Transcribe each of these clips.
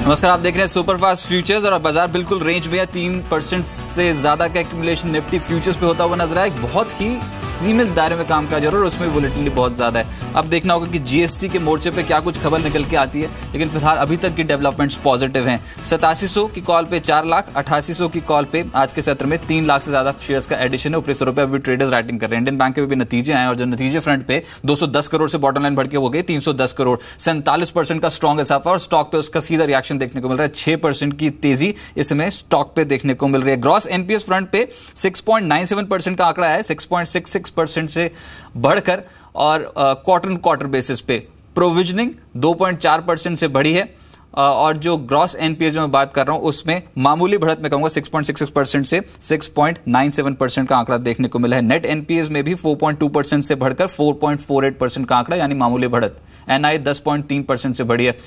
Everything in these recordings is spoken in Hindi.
नमस्कार, आप देख रहे हैं सुपरफास्ट फ्यूचर्स और बाजार बिल्कुल रेंज में है। 3% से ज्यादा का एक्यूमुलेशन निफ्टी फ्यूचर्स पे होता हुआ नजर आया। एक बहुत ही सीमित दायरे में काम काज और उसमें वोलेटिलिटी बहुत ज्यादा है। अब देखना होगा कि जीएसटी के मोर्चे पे क्या कुछ खबर निकल के आती है, लेकिन फिलहाल अभी तक की डेवलपमेंट्स पॉजिटिव हैं। 8700 की कॉल पे 4 लाख, 8800 की कॉल पे आज के सत्र में 3 लाख से ज्यादा शेयर्स का एडिशन है। ऊपरी स्वरूप पे अभी ट्रेडर्स राइटिंग कर रहे हैं। इंडियन बैंक के भी नतीजे आए और जो नतीजे फ्रंट पे 210 करोड़ से बॉटम लाइन बढ़ के हो गई 310 करोड़। 47% का स्ट्रॉन्ग इजाफा और स्टॉक पे उसका सीधा रिएक्शन देखने को मिल रहा है। 6% की तेजी इस समय स्टॉक पे देखने को मिल रही है। ग्रॉस एनपीएस फ्रंट पे 6.97% का आंकड़ा है, 6.66% से बढ़कर और क्वार्टर बेसिस पे प्रोविजनिंग 2.4% से बढ़ी है। और जो ग्रॉस एनपीएस जो मैं बात कर रहा हूं उसमें मामूली बढ़त में कहूंगा 6.66% से 6.97% का आंकड़ा देखने को मिला है। नेट एनपीएस में भी 4.2% से बढ़कर 4.48% का आंकड़ा यानी मामूली बढ़त। एनआई 10.3% से बढ़ी है।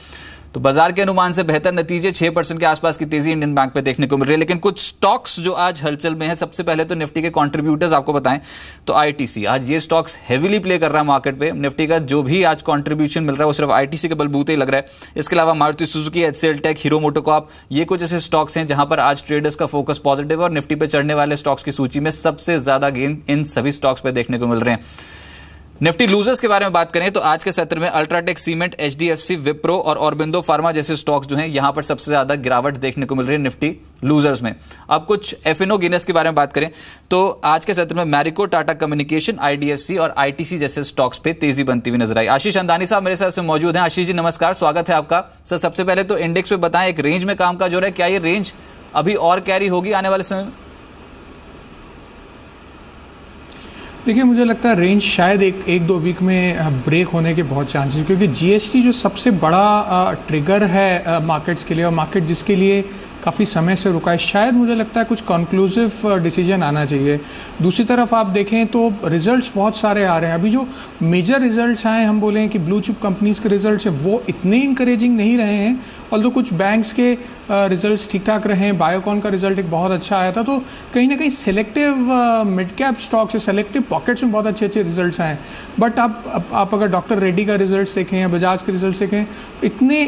तो बाजार के अनुमान से बेहतर नतीजे, 6% के आसपास की तेजी इंडियन बैंक पे देखने को मिल रही है। लेकिन कुछ स्टॉक्स जो आज हलचल में है, सबसे पहले तो निफ्टी के कंट्रीब्यूटर्स आपको बताएं तो आईटीसी आज ये स्टॉक्स हेवीली प्ले कर रहा है मार्केट पे। निफ्टी का जो भी आज कंट्रीब्यूशन मिल रहा है वो सिर्फ आईटीसी के बलबूते ही लग रहा है। इसके अलावा Maruti Suzuki, HCL Tech, Hero MotoCorp, ये कुछ ऐसे स्टॉक्स हैं जहां पर आज ट्रेडर्स का फोकस पॉजिटिव है और निफ्टी पे चढ़ने वाले स्टॉक्स की सूची में सबसे ज्यादा गेन इन सभी स्टॉक्स पे देखने को मिल रहे हैं। निफ्टी लूजर्स के बारे में बात करें तो आज के सत्र में अल्ट्राटेक सीमेंट, एचडीएफसी, विप्रो और ऑरबिंदो फार्मा जैसे स्टॉक्स जो हैं यहां पर सबसे ज्यादा गिरावट देखने को मिल रही है निफ्टी लूजर्स में। अब कुछ एफएनओ गेनर्स के बारे में बात करें तो आज के सत्र में मैरिको, टाटा कम्युनिकेशन, आईडीएफसी और आईटीसी जैसे स्टॉक्स पे तेजी बनती हुई नजर आई। आशीष अंदानी साहब मेरे साथ मौजूद हैं। आशीष जी नमस्कार, स्वागत है आपका। सर सबसे पहले तो इंडेक्स पे बताएं, एक रेंज में काम का जो है, क्या ये रेंज अभी और कैरी होगी आने वाले समय में? देखिए, मुझे लगता है रेंज शायद एक दो वीक में ब्रेक होने के बहुत चांसेस, क्योंकि जीएसटी जो सबसे बड़ा ट्रिगर है मार्केट्स के लिए और मार्केट जिसके लिए काफ़ी समय से रुका है, शायद मुझे लगता है कुछ कंक्लूसिव डिसीजन आना चाहिए। दूसरी तरफ आप देखें तो रिजल्ट्स बहुत सारे आ रहे हैं। अभी जो मेजर रिजल्ट्स आए, हम बोलें कि ब्लू चिप कंपनीज़ के रिजल्ट्स हैं वो इतने इंकरेजिंग नहीं रहे हैं। ऑल्दो कुछ बैंक्स के रिजल्ट्स ठीक ठाक रहे हैं। बायोकॉन का रिजल्ट एक बहुत अच्छा आया था। तो कहीं ना कहीं सेलेक्टिव मिड कैप स्टॉक्स है, सेलेक्टिव पॉकेट्स में बहुत अच्छे अच्छे रिजल्ट्स आए। बट आप अगर डॉक्टर रेड्डी का रिजल्ट देखें या बजाज के रिजल्ट देखें, इतने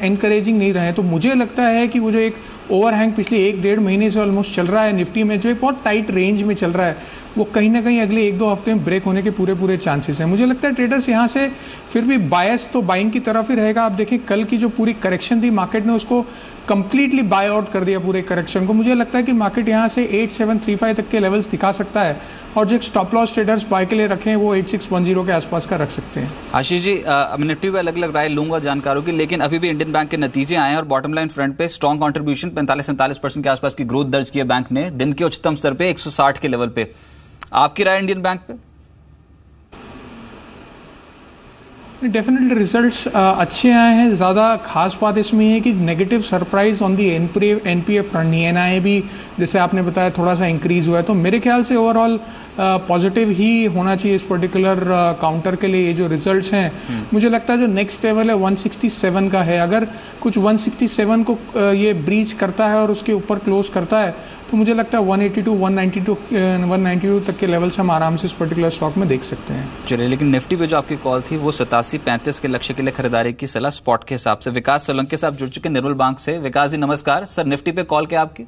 इनकरेजिंग नहीं रहे हैं। तो मुझे लगता है कि वो जो एक ओवरहैंग पिछले 1-1.5 महीने से ऑलमोस्ट चल रहा है निफ्टी में, जो एक बहुत टाइट रेंज में चल रहा है, वो कहीं ना कहीं अगले 1-2 हफ्ते में ब्रेक होने के पूरे चांसेस हैं। मुझे लगता है ट्रेडर्स यहाँ से फिर भी बायस तो बाइंग की तरफ ही रहेगा। आप देखें कल की जो पूरी करेक्शन थी मार्केट ने उसको कंप्लीटली बाय आउट कर दिया पूरे करेक्शन को। मुझे लगता है कि मार्केट यहाँ से 8735 तक के लेवल्स दिखा सकता है और जो एक स्टॉप लॉस ट्रेडर्स बाय के लिए रखें वो 8610 के आसपास का रख सकते हैं। आशीष जी, अब निफ्टी पे अलग अलग राय लूंगा जानकारों की, लेकिन अभी भी इंडियन बैंक के नतीजे आए हैं और बॉटम लाइन फ्रंट पे स्ट्रॉन्ग कंट्रीब्यूशन 45-47% के आसपास की ग्रोथ दर्ज किया बैंक ने दिन के उच्चतम स्तर पे 160 के लेवल पे। आपकी राय इंडियन बैंक पे? डेफिनेटली रिजल्ट्स अच्छे आए हैं। ज़्यादा खास बात इसमें है कि negative surprise on the NPA front नहीं। एनआईए भी जैसे आपने बताया थोड़ा सा इंक्रीज हुआ है। तो मेरे ख्याल से ओवरऑल पॉजिटिव ही होना चाहिए इस पर्टिकुलर काउंटर के लिए। ये जो रिजल्ट्स हैं, मुझे लगता है जो नेक्स्ट लेवल है 167 का है। अगर कुछ 167 को ये ब्रीच करता है और उसके ऊपर क्लोज करता है तो मुझे लगता है 192 तक के लेवल्स हम आराम से इस पर्टिकुलर स्टॉक में देख सकते हैं। चलिए, लेकिन निफ्टी पे जो आपकी कॉल थी वो 87-35 के लक्ष्य के लिए खरीदारी की सलाह स्पॉट के हिसाब से। विकास सोलंकी साहब जुड़ चुके निर्मल बैंक से। विकास जी नमस्कार। सर निफ्टी पे कॉल क्या आपकी?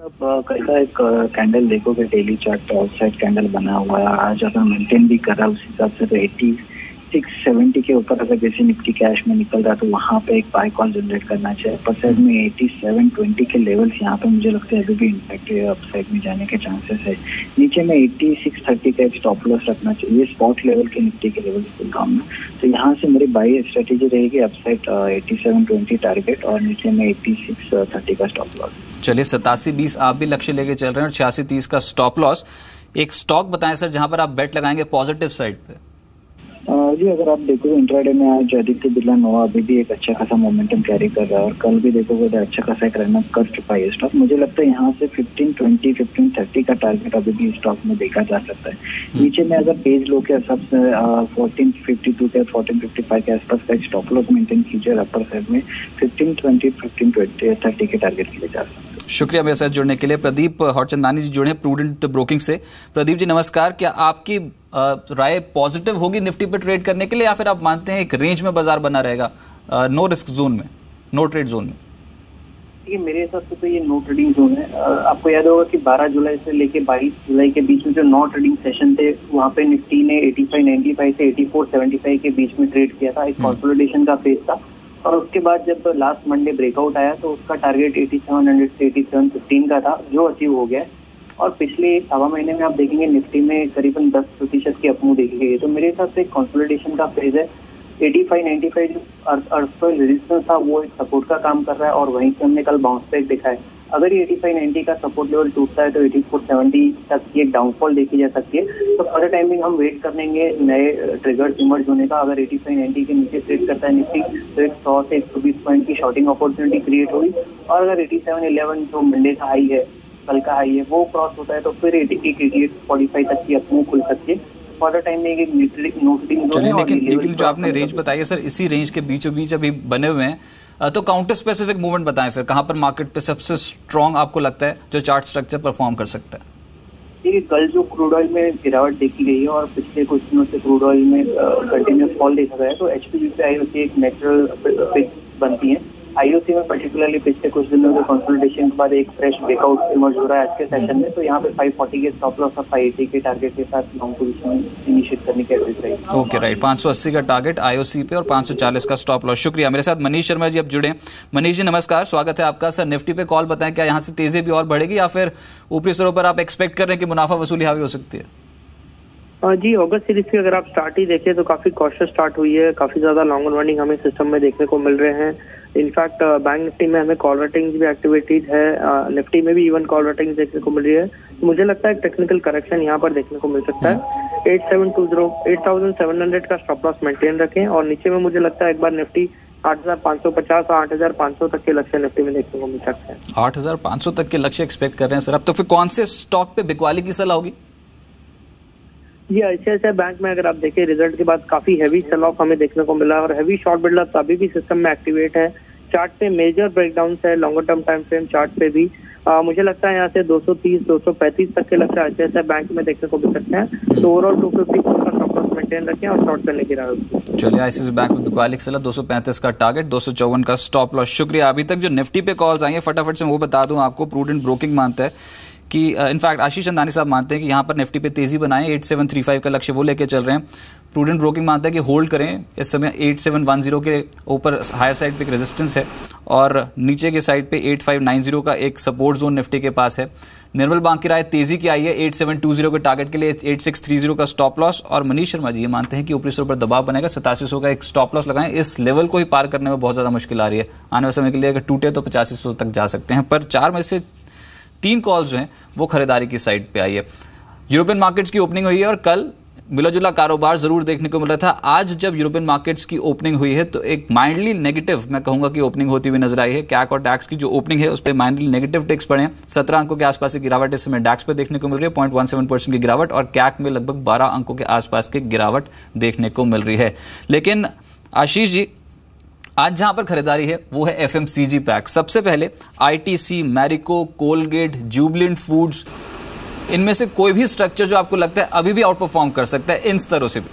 अब कल का एक कैंडल देखोगे, डेली चार्ट आउटसाइड कैंडल बना हुआ है। आज अगर मेंटेन भी कर रहा है उस हिसाब से तो 8670 के ऊपर अगर जैसे निफ्टी कैश में निकल रहा है तो वहाँ पे एक बाय कॉल जनरेट करना चाहिए। अपर साइड में 8720 के लेवल्स यहाँ पे मुझे लगता है अभी भी इम्पैक्ट अपसाइड में जाने के चांसेस है। नीचे में 8630 का एक स्टॉप लॉस रखना चाहिए। स्पॉट लेवल के निफ्टी के लेवल्स को काम में, तो यहाँ से मेरी बाई स्ट्रेटेजी रहेगी अपसाइड 8720 टारगेट और नीचे में 8630 का स्टॉप लॉस। चलिए, 8720 आप भी लक्ष्य लेके चल रहे हैं और 8630 का स्टॉप लॉस। एक स्टॉक बताएं सर जहां पर आप बेट लगाएंगे पॉजिटिव साइड पे। जी, अगर आप देखोगे इंट्राडे में आज आदित्य बिरला नोवा अभी भी एक अच्छा खासा मोमेंटम कैरी कर रहा है और कल भी देखोगे तो अच्छा खासा एक रन अप कर चुका है स्टॉक। मुझे लगता है यहाँ से 1520, 1530 का टारगेट अभी भी स्टॉक में देखा जा सकता है। नीचे में अगर पेज लो के हिसाब से 1452 के 1455 के आसपास का एक स्टॉप लॉस मेंटेन कीजिए। अपर साइड में 1520, 1530 के टारगेट के लिए जा सकते हैं। शुक्रिया मेरे साथ जुड़ने के लिए। प्रदीप हरचंदानी जी जुड़े प्रूडेंट ब्रोकिंग से। प्रदीप जी नमस्कार। क्या आपकी राय पॉजिटिव होगी निफ्टी पे ट्रेड करने के लिए या फिर आप मानते हैं एक रेंज में बाजार बना रहेगा नो रिस्क जोन में, नो ट्रेड जोन में? ये मेरे हिसाब से तो ये नो ट्रेडिंग जोन है। आपको याद होगा कि 12 जुलाई से लेके 22 जुलाई के बीच में जो नो ट्रेडिंग सेशन थे, वहाँ पे निफ्टी ने 85.95 से 84.75 के बीच में ट्रेड किया था। एक कंसोलिडेशन का फेज था, और उसके बाद जब लास्ट मंडे ब्रेकआउट आया तो उसका टारगेट 8700 से 8715 का था, जो अचीव हो गया। और पिछले सवा महीने में आप देखेंगे निफ्टी में करीबन 10% की अपमूव देखी गई है। तो मेरे हिसाब से कंसोलिडेशन का फेज है। 85.95 जो अर्थफॉल रेजिस्टेंस था वो एक सपोर्ट का काम कर रहा है, और वहीं से हमने कल बाउंस बैक देखा है। अगर ये 85.90 का सपोर्ट लेवल टूटता है तो 84.70 तक की एक डाउनफॉल देखी जा सकती है। तो फॉर द टाइमिंग हम वेट कर लेंगे नए ट्रिगर्स इमर्ज होने का। अगर 85.90 के नीचे ट्रेड करता है निफ्टी तो 100 से 120 पॉइंट की शॉर्टिंग अपॉर्चुनिटी क्रिएट होगी, और अगर 87.11 जो मंडे का हाई है, कल का हाई है, वो क्रॉस होता है तो फिर 88.45 तक की अपमूव खुल सकती है। लेकिन जो आपने रेंज बताई है सर, इसी रेंज के बीचों बीच अभी बने हुए हैं, तो काउंटर स्पेसिफिक मूवमेंट बताएं फिर, कहां पर मार्केट पे सबसे स्ट्रांग आपको लगता है जो चार्ट स्ट्रक्चर परफॉर्म कर सकता है? देखिए, कल जो क्रूड ऑयल में गिरावट देखी गई है और पिछले कुछ दिनों से क्रूड ऑयल में कंटिन्यूस फॉल देखा गया है, तो एचपीजी पे आईओसी एक नेचुरल पिक बनती है। आईओसी में पर्टिकुलरली पिछले कुछ दिनों के कंसोलिडेशन के बाद एक फ्रेश ब्रेकआउट इमर्ज हो रहा है आज के सेशन में। तो यहाँ पे 540 के स्टॉप लॉस और 580 के टारगेट के साथ लॉन्ग पोजीशन इनिशिएट करने की एडवाइस रहेगी। Okay, right. 580 का टारगेट आईओसी पे और 540 का स्टॉप लॉस। शुक्रिया। मेरे साथ मनीष शर्मा जी अब जुड़े। मनीष जी नमस्कार, स्वागत है आपका। सर निफ्टी पे कॉल बताएं, क्या यहाँ से तेजी भी और बढ़ेगी या फिर ऊपरी स्तरों पर आप एक्सपेक्ट कर रहे हैं कि मुनाफा वसूली हावी हो सकती है? जी, अगस्त सीरीज की अगर आप स्टार्ट ही देखें तो काफी कॉशियस स्टार्ट हुई है। काफी ज्यादा लॉन्ग रनिंग हमें सिस्टम में देखने को मिल रहे हैं। इनफैक्ट बैंक निफ्टी में हमें कॉल रेटिंग्स भी एक्टिवेटेड है, निफ्टी में भी इवन कॉल रेटिंग्स देखने को मिल रही है। तो मुझे लगता है एक टेक्निकल करेक्शन यहाँ पर देखने को मिल सकता है। 8720 का स्टॉप लॉस मेंटेन रखें, और नीचे में मुझे लगता है एक बार निफ्टी 8550 और 8500 तक के लक्ष्य निफ्टी में देखने को मिल सकते हैं। 8500 तक के लक्ष्य एक्सपेक्ट कर रहे हैं सर अब। तो फिर कौन से स्टॉक पे बिकवाली की सलाह होगी? ये ICICI बैंक में अगर आप देखें रिजल्ट के बाद काफी हैवी सेल ऑफ हमें देखने को मिला है, और हैवी शॉर्ट बिल्डअप अभी भी सिस्टम में एक्टिवेट है। चार्ट पे मेजर ब्रेकडाउन है, longer term time frame chart पे भी मुझे लगता है यहाँ से 230-235 तक के लक्ष्य ICICI बैंक में देखने को मिल सकते हैं। तो ओवरऑल 250 का स्टॉप लॉस मेंटेन रखें और शॉर्ट करने की राह। चलिए, ICICI बैंक में बिकवाली की सलाह, 235 का टारगेट, 254 का स्टॉप लॉस। शुक्रिया। अभी तक जो निफ्टी पे कॉल्स आई है फटाफट से वो बता दूं आपको। प्रूडेंट ब्रोकिंग मानता है कि इनफैक्ट आशीष चंदानी साहब मानते हैं कि यहाँ पर निफ्टी पे तेजी बनाएं, 8735 का लक्ष्य वो लेके चल रहे हैं। प्रूडेंट ब्रोकिंग मानता है कि होल्ड करें। इस समय 8710 के ऊपर हायर साइड पे एक रेजिस्टेंस है, और नीचे के साइड पे 8590 का एक सपोर्ट जोन निफ्टी के पास है। निर्मल बैंक की राय तेजी की आई है 8720 के टारगेट के लिए, 8630 का स्टॉप लॉस। और मनीष शर्मा जी ये मानते हैं कि ऊपरी स्तर पर दबाव बनेगा, 8700 का एक स्टॉप लॉस लगाएं। इस लेवल को ही पार करने में बहुत ज्यादा मुश्किल आ रही है। आने वाले समय के लिए अगर टूटे तो 8500 तक जा सकते हैं। पर 4 में से 3 कॉल्स जो हैं वो खरीदारी की साइड पे आई है। यूरोपियन मार्केट्स की ओपनिंग हुई है और कल मिला जुला कारोबार जरूर देखने को मिल रहा था। आज जब यूरोपियन मार्केट्स की ओपनिंग हुई है तो एक माइंडली नेगेटिव मैं कहूंगा कि ओपनिंग होती हुई नजर आई है। कैक और डैक्स की जो ओपनिंग है उस पर माइंडली नेगेटिव टेक्स पड़े हैं। 17 अंकों के आसपास की गिरावट इस समय डैक्स पे देखने को मिल रही है, 0.17% की गिरावट, और कैक में लगभग 12 अंकों के आसपास की गिरावट देखने को मिल रही है। लेकिन आशीष जी, आज जहां पर खरीदारी है वो है FMCG पैक। सबसे पहले ITC, Marico, Colgate, Jubilant foods, इनमें से कोई भी स्ट्रक्चर जो आपको लगता है अभी भी आउट परफॉर्म कर सकता है इन स्तरों से भी?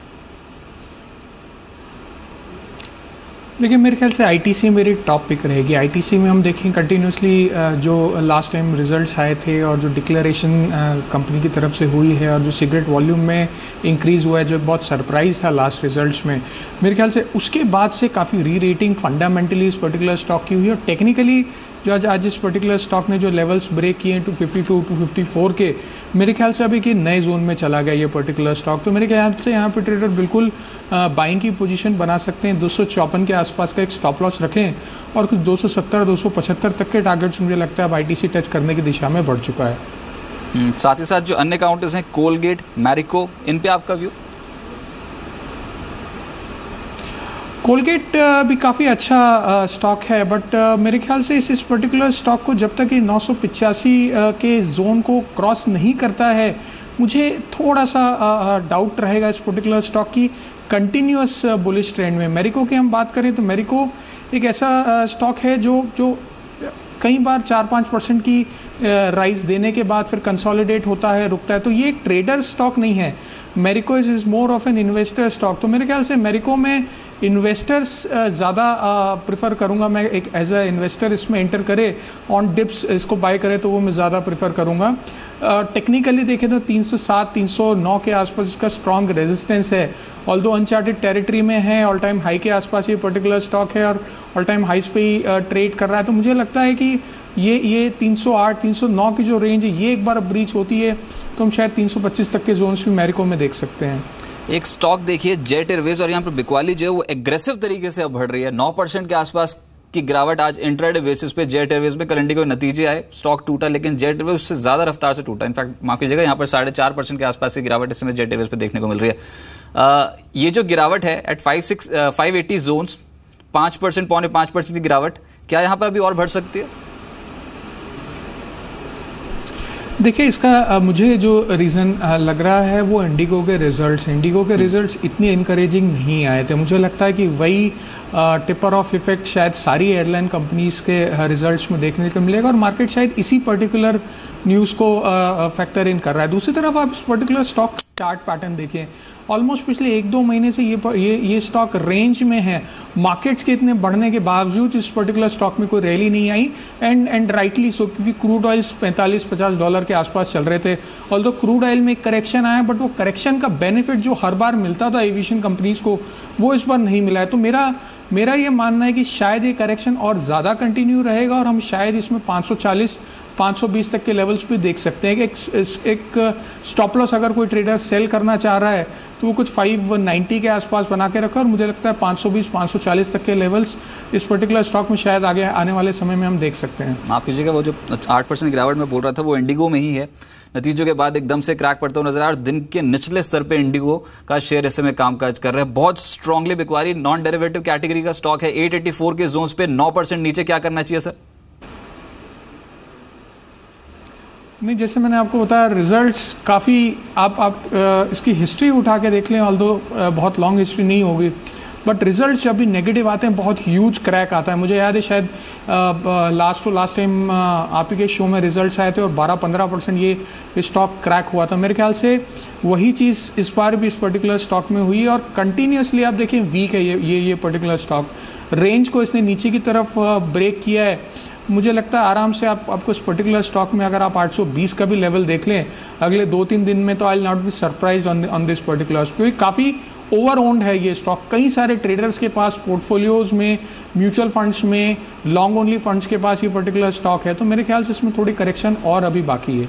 देखिए, मेरे ख्याल से ITC मेरी टॉप पिक रहेगी। ITC में हम देखें कंटिन्यूसली जो लास्ट टाइम रिजल्ट्स आए थे और जो डिक्लेरेशन कंपनी की तरफ से हुई है और जो सिगरेट वॉल्यूम में इंक्रीज़ हुआ है, जो बहुत सरप्राइज़ था लास्ट रिजल्ट्स में, मेरे ख्याल से उसके बाद से काफ़ी री रेटिंग फंडामेंटली इस पर्टिकुलर स्टॉक की हुई है। और टेक्निकली जो आज इस पर्टिकुलर स्टॉक ने जो लेवल्स ब्रेक किए हैं 252, 254 के, मेरे ख्याल से अभी कि नए जोन में चला गया ये पर्टिकुलर स्टॉक। तो मेरे ख्याल से यहाँ पे ट्रेडर बिल्कुल बाइंग की पोजीशन बना सकते हैं। 254 के आसपास का एक स्टॉप लॉस रखें, और कुछ 270, 275 तक के टारगेट्स मुझे लगता है अब ITC टच करने की दिशा में बढ़ चुका है। साथ ही साथ जो अन्य काउंटर्स हैं, कोलगेट, मैरिको, इन पे आपका व्यू? कोलगेट भी काफ़ी अच्छा स्टॉक है, बट मेरे ख्याल से इस पर्टिकुलर स्टॉक को जब तक ये 985 के जोन को क्रॉस नहीं करता है, मुझे थोड़ा सा डाउट रहेगा इस पर्टिकुलर स्टॉक की कंटिन्यूअस बुलिश ट्रेंड में। मैरिको की हम बात करें तो मैरिको एक ऐसा स्टॉक है जो कई बार 4-5% की राइज देने के बाद फिर कंसोलिडेट होता है, रुकता है। तो ये एक ट्रेडर स्टॉक नहीं है। Marico is more of an investor stock. तो मेरे ख्याल से मैरिको में इन्वेस्टर्स ज़्यादा प्रेफर करूँगा, मैं एक एज अ इन्वेस्टर इसमें एंटर करे, ऑन डिप्स इसको बाय करे तो वो मैं ज़्यादा प्रेफर करूँगा। टेक्निकली देखें तो 307 309 के आसपास इसका स्ट्रॉन्ग रेजिस्टेंस है, ऑल्दो अनचार्टेड टेरिटरी में है, ऑल टाइम हाई के आसपास ये पर्टिकुलर स्टॉक है और ऑल टाइम हाइस पे ही ट्रेड कर रहा है। तो मुझे लगता है कि ये 308 309 की जो रेंज है ये एक बार ब्रीच होती है तो हम शायद 325 तक के जोन्स भी मैरिको में देख सकते हैं। एक स्टॉक देखिए जेट एयरवेज, और यहाँ पर बिकवाली जो है वो एग्रेसिव तरीके से अब बढ़ रही है, 9% के आसपास की गिरावट आज इंट्राडे बेसिस पे जेट एयरवेज में करेंटी को नतीजे आए, स्टॉक टूटा, लेकिन जेट एयरवेज उससे ज़्यादा रफ्तार से टूटा। इनफैक्ट माफ कीजिएगा यहाँ पर 4.5% के आसपास की गिरावट इस समय जेट एयरवेज पे देखने को मिल रही है। ये जो गिरावट है एट 580 जोन्स, 5% पौने 5% की गिरावट, क्या यहाँ पर अभी और बढ़ सकती है? देखिए इसका मुझे जो रीज़न लग रहा है वो इंडिगो के रिजल्ट्स इतनी इनकरेजिंग नहीं आए थे। मुझे लगता है कि वही टिपर ऑफ इफेक्ट शायद सारी एयरलाइन कंपनीज़ के रिजल्ट्स में देखने को मिलेगा और मार्केट शायद इसी पर्टिकुलर न्यूज़ को फैक्टर इन कर रहा है। दूसरी तरफ आप इस पर्टिकुलर स्टॉक चार्ट पैटर्न देखें, ऑलमोस्ट पिछले 1-2 महीने से ये स्टॉक रेंज में है। मार्केट्स के इतने बढ़ने के बावजूद इस पर्टिकुलर स्टॉक में कोई रैली नहीं आई, एंड राइटली सो, क्योंकि क्रूड ऑयल $45-50 के आसपास चल रहे थे। ऑल्दो क्रूड ऑयल में एक करेक्शन आया, बट वो करेक्शन का बेनिफिट जो हर बार मिलता था एविएशन कंपनीज को, वो इस बार नहीं मिला है। तो मेरा ये मानना है कि शायद ये करेक्शन और ज़्यादा कंटिन्यू रहेगा और हम शायद इसमें 540-520 तक के लेवल्स भी देख सकते हैं कि एक स्टॉप लॉस अगर कोई ट्रेडर सेल करना चाह रहा है तो वो कुछ 590 के आसपास बना के रखा, और मुझे लगता है 520-540 तक के लेवल्स इस पर्टिकुलर स्टॉक में शायद आगे आने वाले समय में हम देख सकते हैं। माफ़ कीजिएगा, वो जो 8% गिरावट में बोल रहा था वो इंडिगो में ही है। नतीजों के बाद एकदम से क्रैक पड़ता हुआ नजर आ रहा है। दिन के निचले स्तर पे इंडिगो का शेयर इस समय कामकाज कर रहा है, बहुत स्ट्रांगली बिकवारी। नॉन डेरिवेटिव कैटेगरी का स्टॉक है, 884 के जोन्स पे 9% नीचे, क्या करना चाहिए सर? नहीं, जैसे मैंने आपको बताया रिजल्ट्स काफ़ी आप इसकी हिस्ट्री उठा के देख लें, ऑल्दो बहुत लॉन्ग हिस्ट्री नहीं होगी, बट रिजल्ट्स जब भी नेगेटिव आते हैं बहुत ह्यूज क्रैक आता है। मुझे याद है शायद लास्ट टाइम आप ही के शो में रिजल्ट्स आए थे और 12-15% ये स्टॉक क्रैक हुआ था। मेरे ख्याल से वही चीज़ इस बार भी इस पर्टिकुलर स्टॉक में हुई है और कंटिन्यूसली आप देखिए वीक है ये पर्टिकुलर स्टॉक। रेंज को इसने नीचे की तरफ ब्रेक किया है। मुझे लगता है आराम से आपको इस पर्टिकुलर स्टॉक में अगर आप 820 का भी लेवल देख लें अगले 2-3 दिन में, तो I will not be surprise on this particular, क्योंकि काफ़ी ओवर ओन्ड है ये स्टॉक। कई सारे ट्रेडर्स के पास पोर्टफोलियोज में, म्यूचुअल फंड्स में, लॉन्ग ओनली फंड्स के पास ये पर्टिकुलर स्टॉक है। तो मेरे ख्याल से इसमें थोड़ी करेक्शन और अभी बाकी है।